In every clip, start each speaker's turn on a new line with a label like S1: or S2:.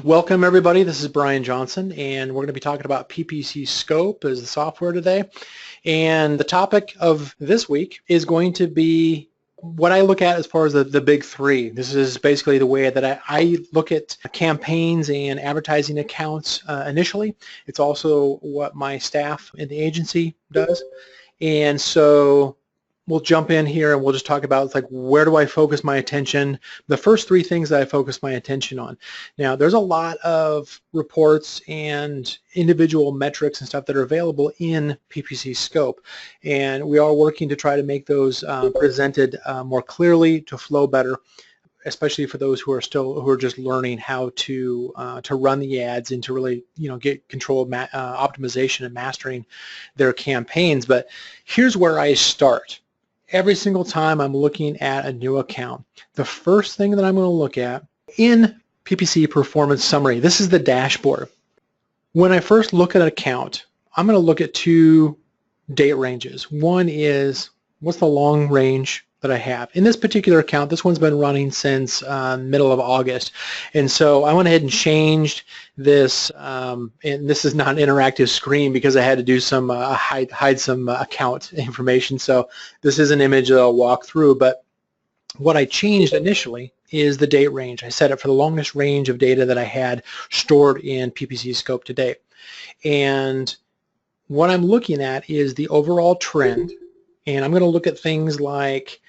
S1: Welcome everybody, this is Brian Johnson and we're going to be talking about PPC Scope as the software today. And the topic of this week is going to be what I look at as far as the big three. This is basically the way that I look at campaigns and advertising accounts initially. It's also what my staff in the agency does. And so we'll jump in here and we'll just talk about where do I focus my attention, the first three things that I focus my attention on. Now there's a lot of reports and individual metrics and stuff that are available in PPC Scope, and we are working to try to make those presented more clearly to flow better, especially for those who are just learning how to run the ads and to really get control of optimization and mastering their campaigns. But here's where I start. Every single time I'm looking at a new account, the first thing that I'm going to look at in PPC Performance Summary, this is the dashboard. When I first look at an account, I'm going to look at two date ranges. One is what's the long range that I have. In this particular account, this one's been running since middle of August, and so I went ahead and changed this, and this is not an interactive screen because I had to do some hide some account information, so this is an image that I'll walk through. But what I changed initially is the date range. I set it for the longest range of data that I had stored in PPC Scope to date, and what I'm looking at is the overall trend. And I'm going to look at things like,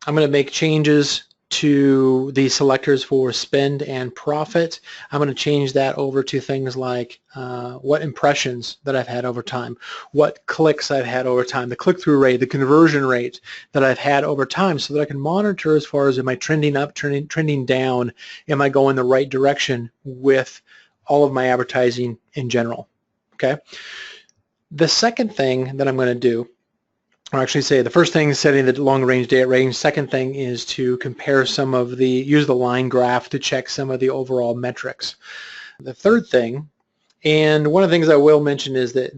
S1: I'm going to make changes to the selectors for spend and profit. I'm going to change that over to things like what impressions that I've had over time, what clicks I've had over time, the click-through rate, the conversion rate that I've had over time, so that I can monitor as far as am I trending up, trending down, am I going the right direction with all of my advertising in general. Okay. The second thing that I'm going to do, or actually say the first thing is setting the long range date range. Second thing is to compare use the line graph to check some of the overall metrics. The third thing, and one of the things I will mention, is that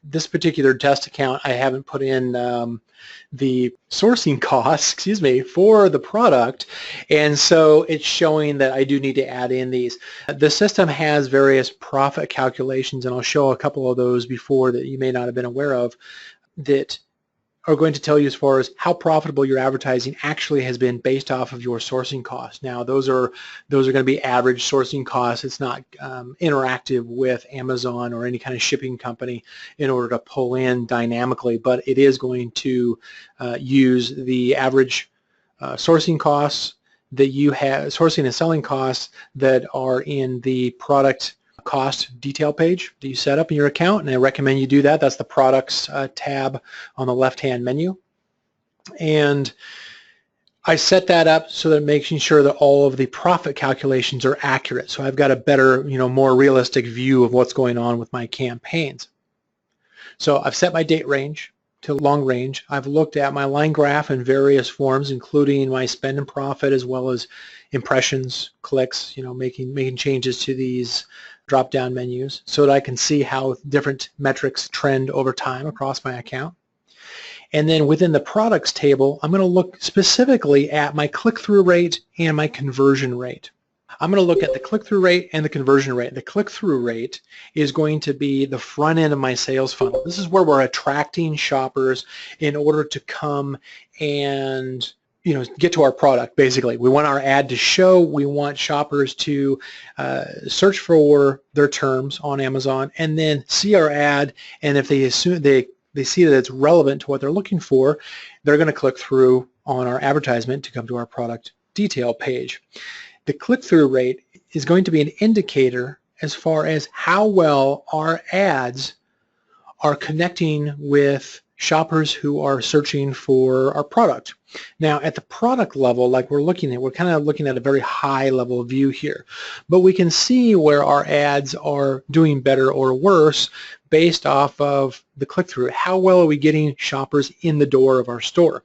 S1: this particular test account, I haven't put in the sourcing costs, for the product, and so it's showing that I do need to add in these. The system has various profit calculations, and I'll show a couple of those before that you may not have been aware of, that are going to tell you as far as how profitable your advertising actually has been based off of your sourcing costs. Now those are going to be average sourcing costs. It's not interactive with Amazon or any kind of shipping company in order to pull in dynamically, but it is going to use the average sourcing costs that you have, sourcing and selling costs that are in the product cost detail page that you set up in your account, and I recommend you do that. That's the products tab on the left-hand menu, and I set that up so that making sure that all of the profit calculations are accurate, so I've got a better, more realistic view of what's going on with my campaigns. So I've set my date range to long range. I've looked at my line graph in various forms, including my spend and profit, as well as impressions, clicks, making changes to these drop-down menus so that I can see how different metrics trend over time across my account. And then within the products table, I'm going to look specifically at my click-through rate and my conversion rate. I'm going to look at the click-through rate and the conversion rate. The click-through rate is going to be the front end of my sales funnel. This is where we're attracting shoppers in order to come and get to our product. Basically, we want our ad to show. We want shoppers to search for their terms on Amazon and then see our ad, and if they assume they see that it's relevant to what they're looking for, they're going to click through on our advertisement to come to our product detail page. The click-through rate is going to be an indicator as far as how well our ads are connecting with shoppers who are searching for our product. Now at the product level, like we're kind of looking at a very high level view here, but we can see where our ads are doing better or worse based off of the click-through. How well are we getting shoppers in the door of our store?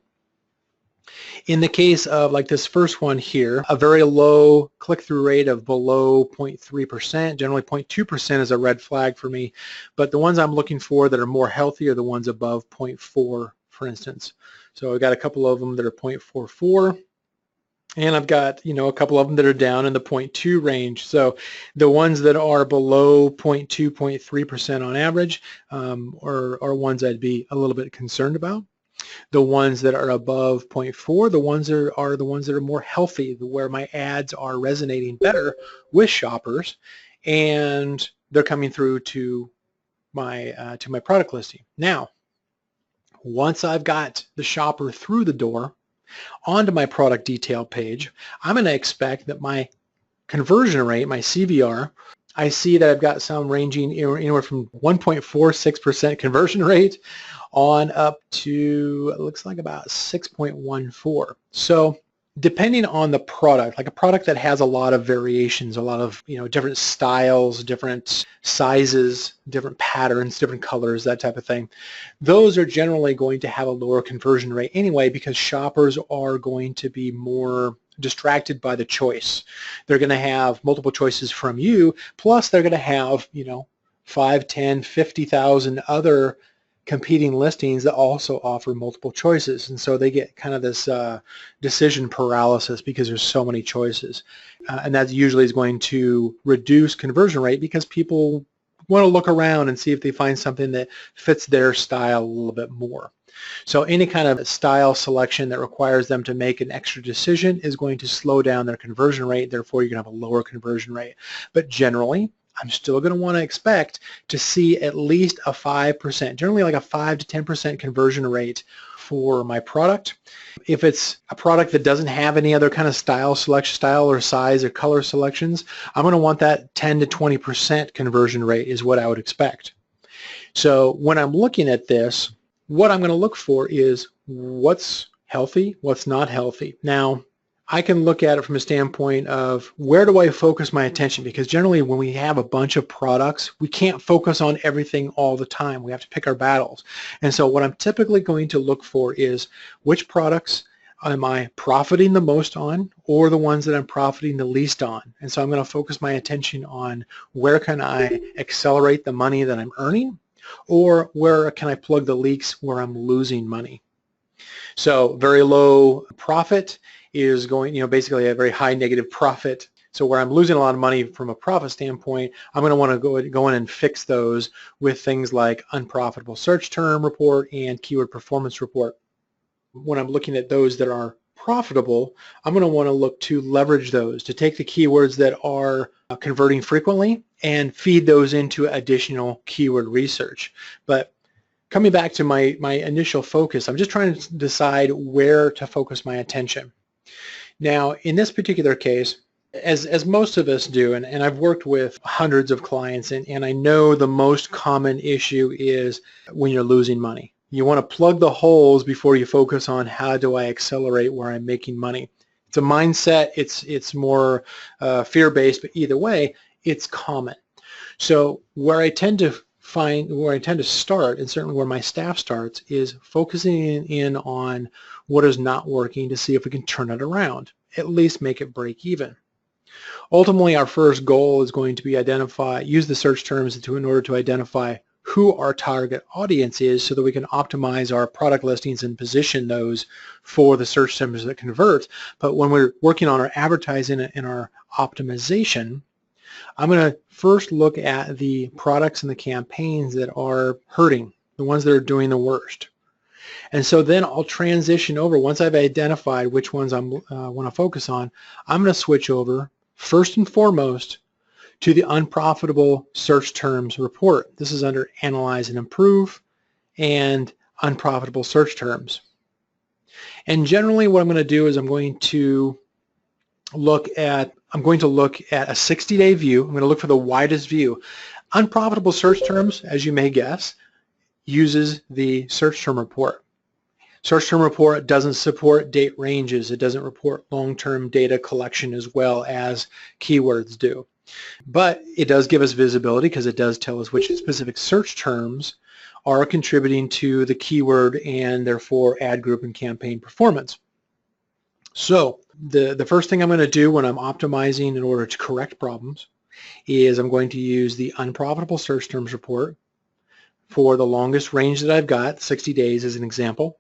S1: In the case of like this first one here, a very low click-through rate of below 0.3%, generally 0.2% is a red flag for me, but the ones I'm looking for that are more healthy are the ones above 0.4, for instance. So I've got a couple of them that are 0.44, And I've got, a couple of them that are down in the 0.2 range. So the ones that are below 0.2, 0.3% on average are ones I'd be a little bit concerned about. The ones that are above 0.4, the ones that are the ones that are more healthy, where my ads are resonating better with shoppers, and they're coming through to my product listing. Now, once I've got the shopper through the door onto my product detail page, I'm going to expect that my conversion rate, my CVR, I see that I've got some ranging anywhere from 1.46% conversion rate on up to, it looks like about 6.14. So depending on the product, like a product that has a lot of variations, a lot of different styles, different sizes, different patterns, different colors, that type of thing, those are generally going to have a lower conversion rate anyway, because shoppers are going to be more distracted by the choice. They're going to have multiple choices from you, plus they're going to have 5, 10, 50,000 other competing listings that also offer multiple choices, and so they get kind of this decision paralysis because there's so many choices, and that usually is going to reduce conversion rate because people want to look around and see if they find something that fits their style a little bit more. So any kind of style selection that requires them to make an extra decision is going to slow down their conversion rate, therefore you're going to have a lower conversion rate. But generally, I'm still going to want to expect to see at least a 5%, generally like a 5 to 10% conversion rate for my product. If it's a product that doesn't have any other kind of style or size or color selections, I'm going to want that 10 to 20% conversion rate is what I would expect. So when I'm looking at this, what I'm going to look for is what's healthy, what's not healthy. Now, I can look at it from a standpoint of where do I focus my attention, because generally when we have a bunch of products, we can't focus on everything all the time. We have to pick our battles. And so what I'm typically going to look for is which products am I profiting the most on, or the ones that I'm profiting the least on. And so I'm going to focus my attention on where can I accelerate the money that I'm earning, or where can I plug the leaks where I'm losing money. So very low profit is going, basically a very high negative profit. So where I'm losing a lot of money from a profit standpoint, I'm going to want to go in and fix those with things like unprofitable search term report and keyword performance report. When I'm looking at those that are profitable, I'm going to want to look to leverage those, to take the keywords that are converting frequently and feed those into additional keyword research. But coming back to my initial focus, I'm just trying to decide where to focus my attention. Now, in this particular case, as most of us do, and I've worked with hundreds of clients, and I know the most common issue is when you're losing money. You want to plug the holes before you focus on how do I accelerate where I'm making money. It's a mindset, it's more fear-based, but either way, it's common. So where I tend to start, and certainly where my staff starts, is focusing in on what is not working to see if we can turn it around, at least make it break even. Ultimately, our first goal is going to be use the search terms in order to identify who our target audience is so that we can optimize our product listings and position those for the search terms that convert. But when we're working on our advertising and our optimization, I'm going to first look at the products and the campaigns that are hurting, the ones that are doing the worst. And so then I'll transition over. Once I've identified which ones I want to focus on, I'm going to switch over first and foremost to the unprofitable search terms report. This is under Analyze and Improve and unprofitable search terms. And generally what I'm going to do is I'm going to look at a 60-day view. I'm going to look for the widest view. Unprofitable search terms, as you may guess, uses the search term report. Search term report doesn't support date ranges. It doesn't report long-term data collection as well as keywords do. But it does give us visibility because it does tell us which specific search terms are contributing to the keyword and therefore ad group and campaign performance. So the first thing I'm going to do when I'm optimizing in order to correct problems is I'm going to use the unprofitable search terms report for the longest range that I've got, 60 days as an example.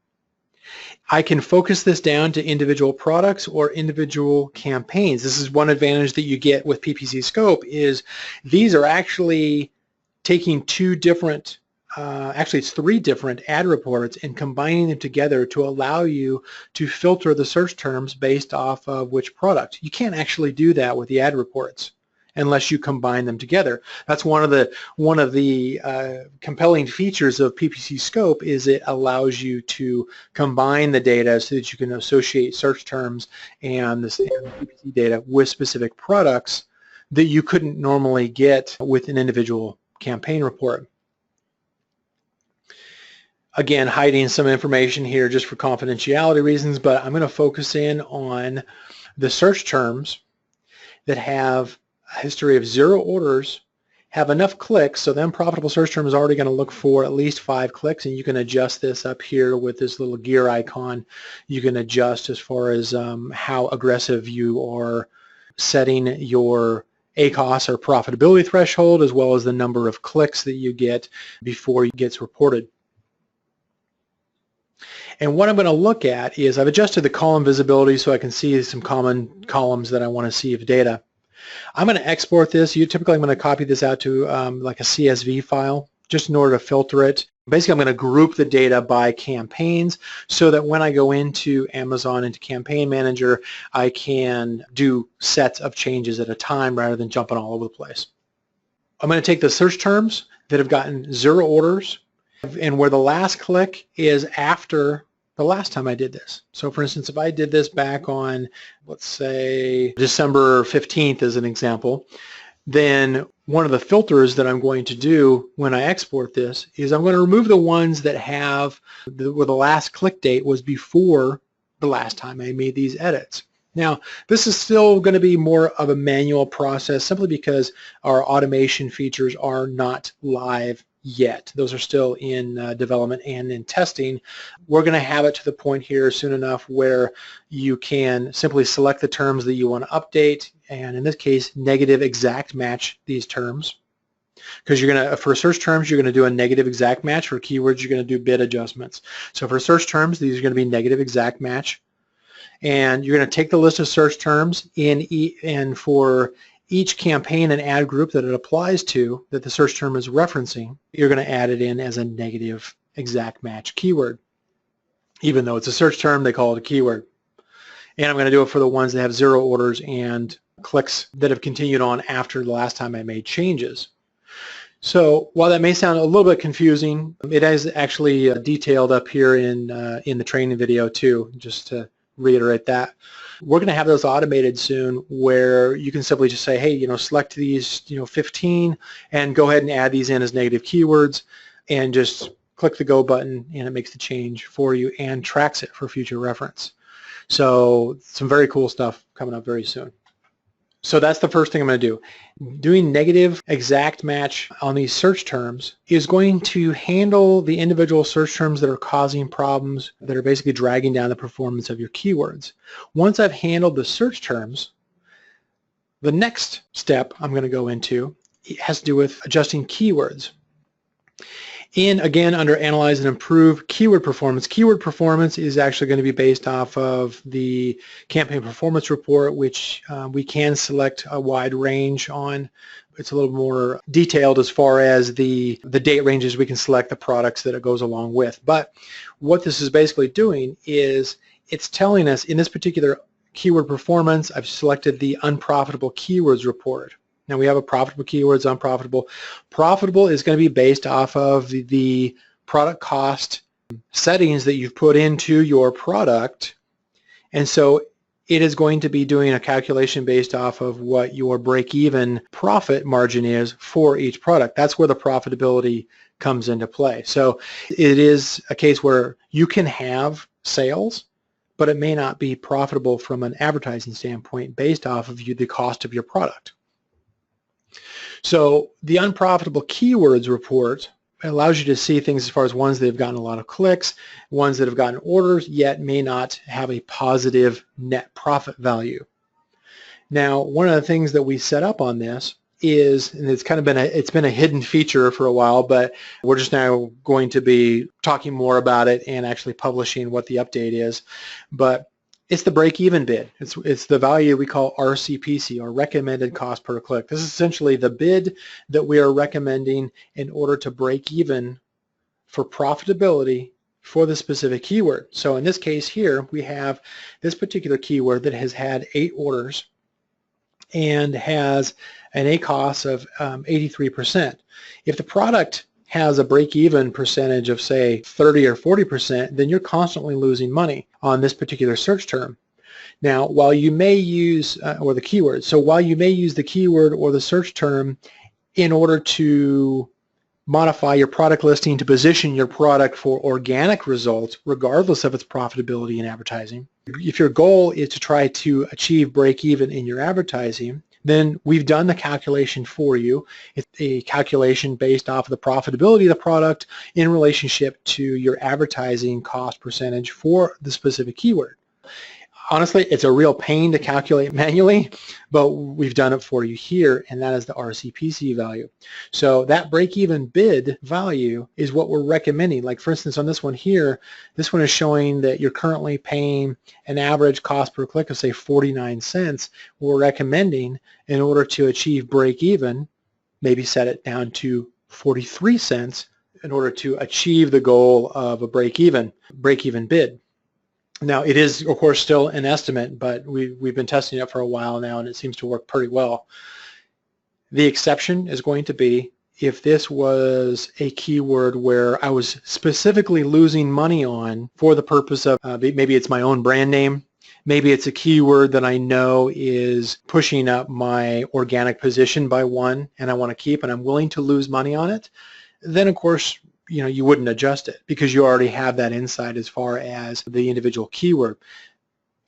S1: I can focus this down to individual products or individual campaigns. This is one advantage that you get with PPC Scope is these are actually taking two different, actually it's three different ad reports and combining them together to allow you to filter the search terms based off of which product. You can't actually do that with the ad reports unless you combine them together. That's one of the compelling features of PPC Scope is it allows you to combine the data so that you can associate search terms and the PPC data with specific products that you couldn't normally get with an individual campaign report. Again, hiding some information here just for confidentiality reasons, but I'm going to focus in on the search terms that have a history of 0 orders, have enough clicks, so the unprofitable search term is already going to look for at least 5 clicks, and you can adjust this up here with this little gear icon. You can adjust as far as how aggressive you are setting your ACoS or profitability threshold, as well as the number of clicks that you get before it gets reported. And what I'm going to look at is I've adjusted the column visibility so I can see some common columns that I want to see of data. I'm going to export this. Typically I'm going to copy this out to like a CSV file just in order to filter it. Basically I'm going to group the data by campaigns so that when I go into Amazon, into Campaign Manager, I can do sets of changes at a time rather than jumping all over the place. I'm going to take the search terms that have gotten 0 orders and where the last click is after the last time I did this. So for instance, if I did this back on, let's say, December 15th as an example, then one of the filters that I'm going to do when I export this is I'm going to remove the ones that have where the last click date was before the last time I made these edits. Now, this is still going to be more of a manual process simply because our automation features are not live yet. Those are still in development and in testing. We're going to have it to the point here soon enough where you can simply select the terms that you want to update, and in this case, negative exact match these terms. Because you're going to, for search terms, you're going to do a negative exact match. For keywords, you're going to do bid adjustments. So for search terms, these are going to be negative exact match. And you're going to take the list of search terms and for each campaign and ad group that it applies to that the search term is referencing, you're going to add it in as a negative exact match keyword. Even though it's a search term, they call it a keyword. And I'm going to do it for the ones that have 0 orders and clicks that have continued on after the last time I made changes. So while that may sound a little bit confusing, it is actually detailed up here in the training video too, just to reiterate that. We're going to have those automated soon where you can simply just say, hey, select these 15 and go ahead and add these in as negative keywords and just click the go button and it makes the change for you and tracks it for future reference. So some very cool stuff coming up very soon. So that's the first thing I'm going to do. Doing negative exact match on these search terms is going to handle the individual search terms that are causing problems, that are basically dragging down the performance of your keywords. Once I've handled the search terms, the next step I'm going to go into has to do with adjusting keywords. Again, under Analyze and Improve, keyword performance. Keyword performance is actually going to be based off of the campaign performance report, which we can select a wide range on. It's a little more detailed as far as the date ranges we can select, the products that it goes along with. But what this is basically doing is it's telling us in this particular keyword performance, I've selected the unprofitable keywords report. Now we have a profitable keywords, unprofitable. Profitable is going to be based off of the product cost settings that you've put into your product, and so it is going to be doing a calculation based off of what your break-even profit margin is for each product. That's where the profitability comes into play. So it is a case where you can have sales, but it may not be profitable from an advertising standpoint based off of the cost of your product. So the unprofitable keywords report allows you to see things as far as ones that have gotten a lot of clicks, ones that have gotten orders, yet may not have a positive net profit value. Now, one of the things that we set up on this is, and it's kind of been a hidden feature for a while, but we're just now going to be talking more about it and actually publishing what the update is. But it's the break-even bid. It's the value we call RCPC, or recommended cost per click. This is essentially the bid that we are recommending in order to break even for profitability for the specific keyword. So in this case here, we have this particular keyword that has had 8 orders and has an ACoS of 83%. If the product has a break-even percentage of, say, 30 or 40%, then you're constantly losing money on this particular search term. Now, while you may use, or the keyword, so while you may use the keyword or the search term in order to modify your product listing to position your product for organic results, regardless of its profitability in advertising, if your goal is to try to achieve break-even in your advertising, then we've done the calculation for you. It's a calculation based off of the profitability of the product in relationship to your advertising cost percentage for the specific keyword. Honestly, it's a real pain to calculate manually, but we've done it for you here, and that is the RCPC value. So that break-even bid value is what we're recommending. Like, for instance, on this one here, this one is showing that you're currently paying an average cost per click of, say, 49 cents. We're recommending, in order to achieve break-even, maybe set it down to 43 cents in order to achieve the goal of a break-even bid. Now, it is, of course, still an estimate, but we've been testing it for a while now, and it seems to work pretty well. The exception is going to be if this was a keyword where I was specifically losing money on for the purpose of, maybe it's my own brand name, maybe it's a keyword that I know is pushing up my organic position by 1 and I want to keep, and I'm willing to lose money on it, then, of course, you wouldn't adjust it because you already have that insight as far as the individual keyword.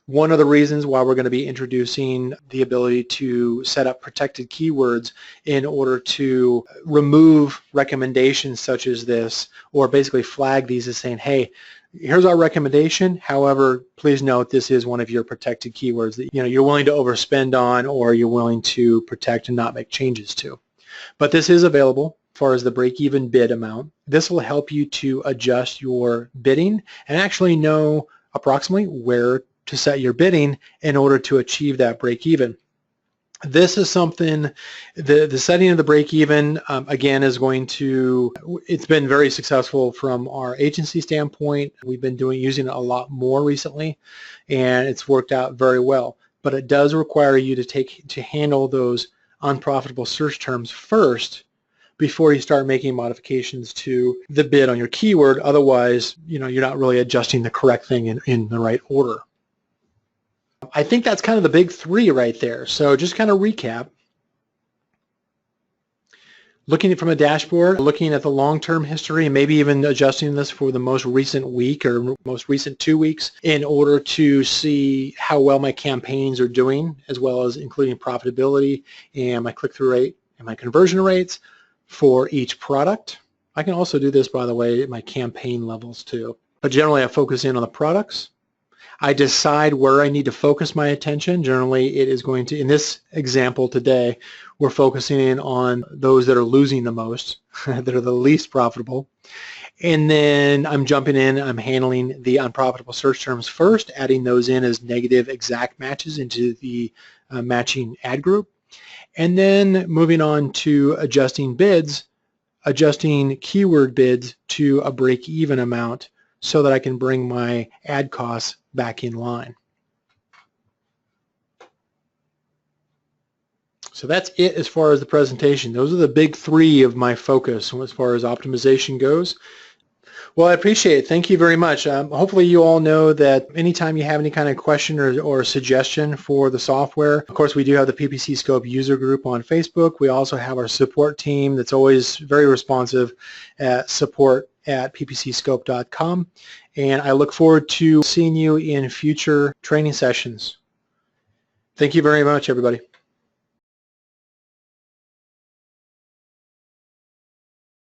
S1: One of the reasons why we're going to be introducing the ability to set up protected keywords in order to remove recommendations such as this, or basically flag these as saying, hey, here's our recommendation. However, please note this is one of your protected keywords that you're willing to overspend on, or you're willing to protect and not make changes to. But this is available as far as the break-even bid amount. This will help you to adjust your bidding and actually know approximately where to set your bidding in order to achieve that break-even. This is something, the setting of the break-even, again, is going to, it's been very successful from our agency standpoint. We've been using it a lot more recently, and it's worked out very well. But it does require you to handle those unprofitable search terms first before you start making modifications to the bid on your keyword. Otherwise, you're not really adjusting the correct thing in the right order. I think that's kind of the big 3 right there. So just kind of recap. Looking from a dashboard, looking at the long-term history, and maybe even adjusting this for the most recent week or most recent 2 weeks in order to see how well my campaigns are doing, as well as including profitability and my click-through rate and my conversion rates for each product. I can also do this, by the way, at my campaign levels too. But generally, I focus in on the products. I decide where I need to focus my attention. Generally, it is going to, in this example today, we're focusing in on those that are losing the most, that are the least profitable. And then I'm jumping in, I'm handling the unprofitable search terms first, adding those in as negative exact matches into the matching ad group. And then moving on to adjusting bids, adjusting keyword bids to a break-even amount so that I can bring my ad costs back in line. So that's it as far as the presentation. Those are the big 3 of my focus as far as optimization goes. Well, I appreciate it. Thank you very much. Hopefully you all know that anytime you have any kind of question or suggestion for the software, of course we do have the PPC Scope user group on Facebook. We also have our support team that's always very responsive at support@ppcscope.com. And I look forward to seeing you in future training sessions. Thank you very much, everybody.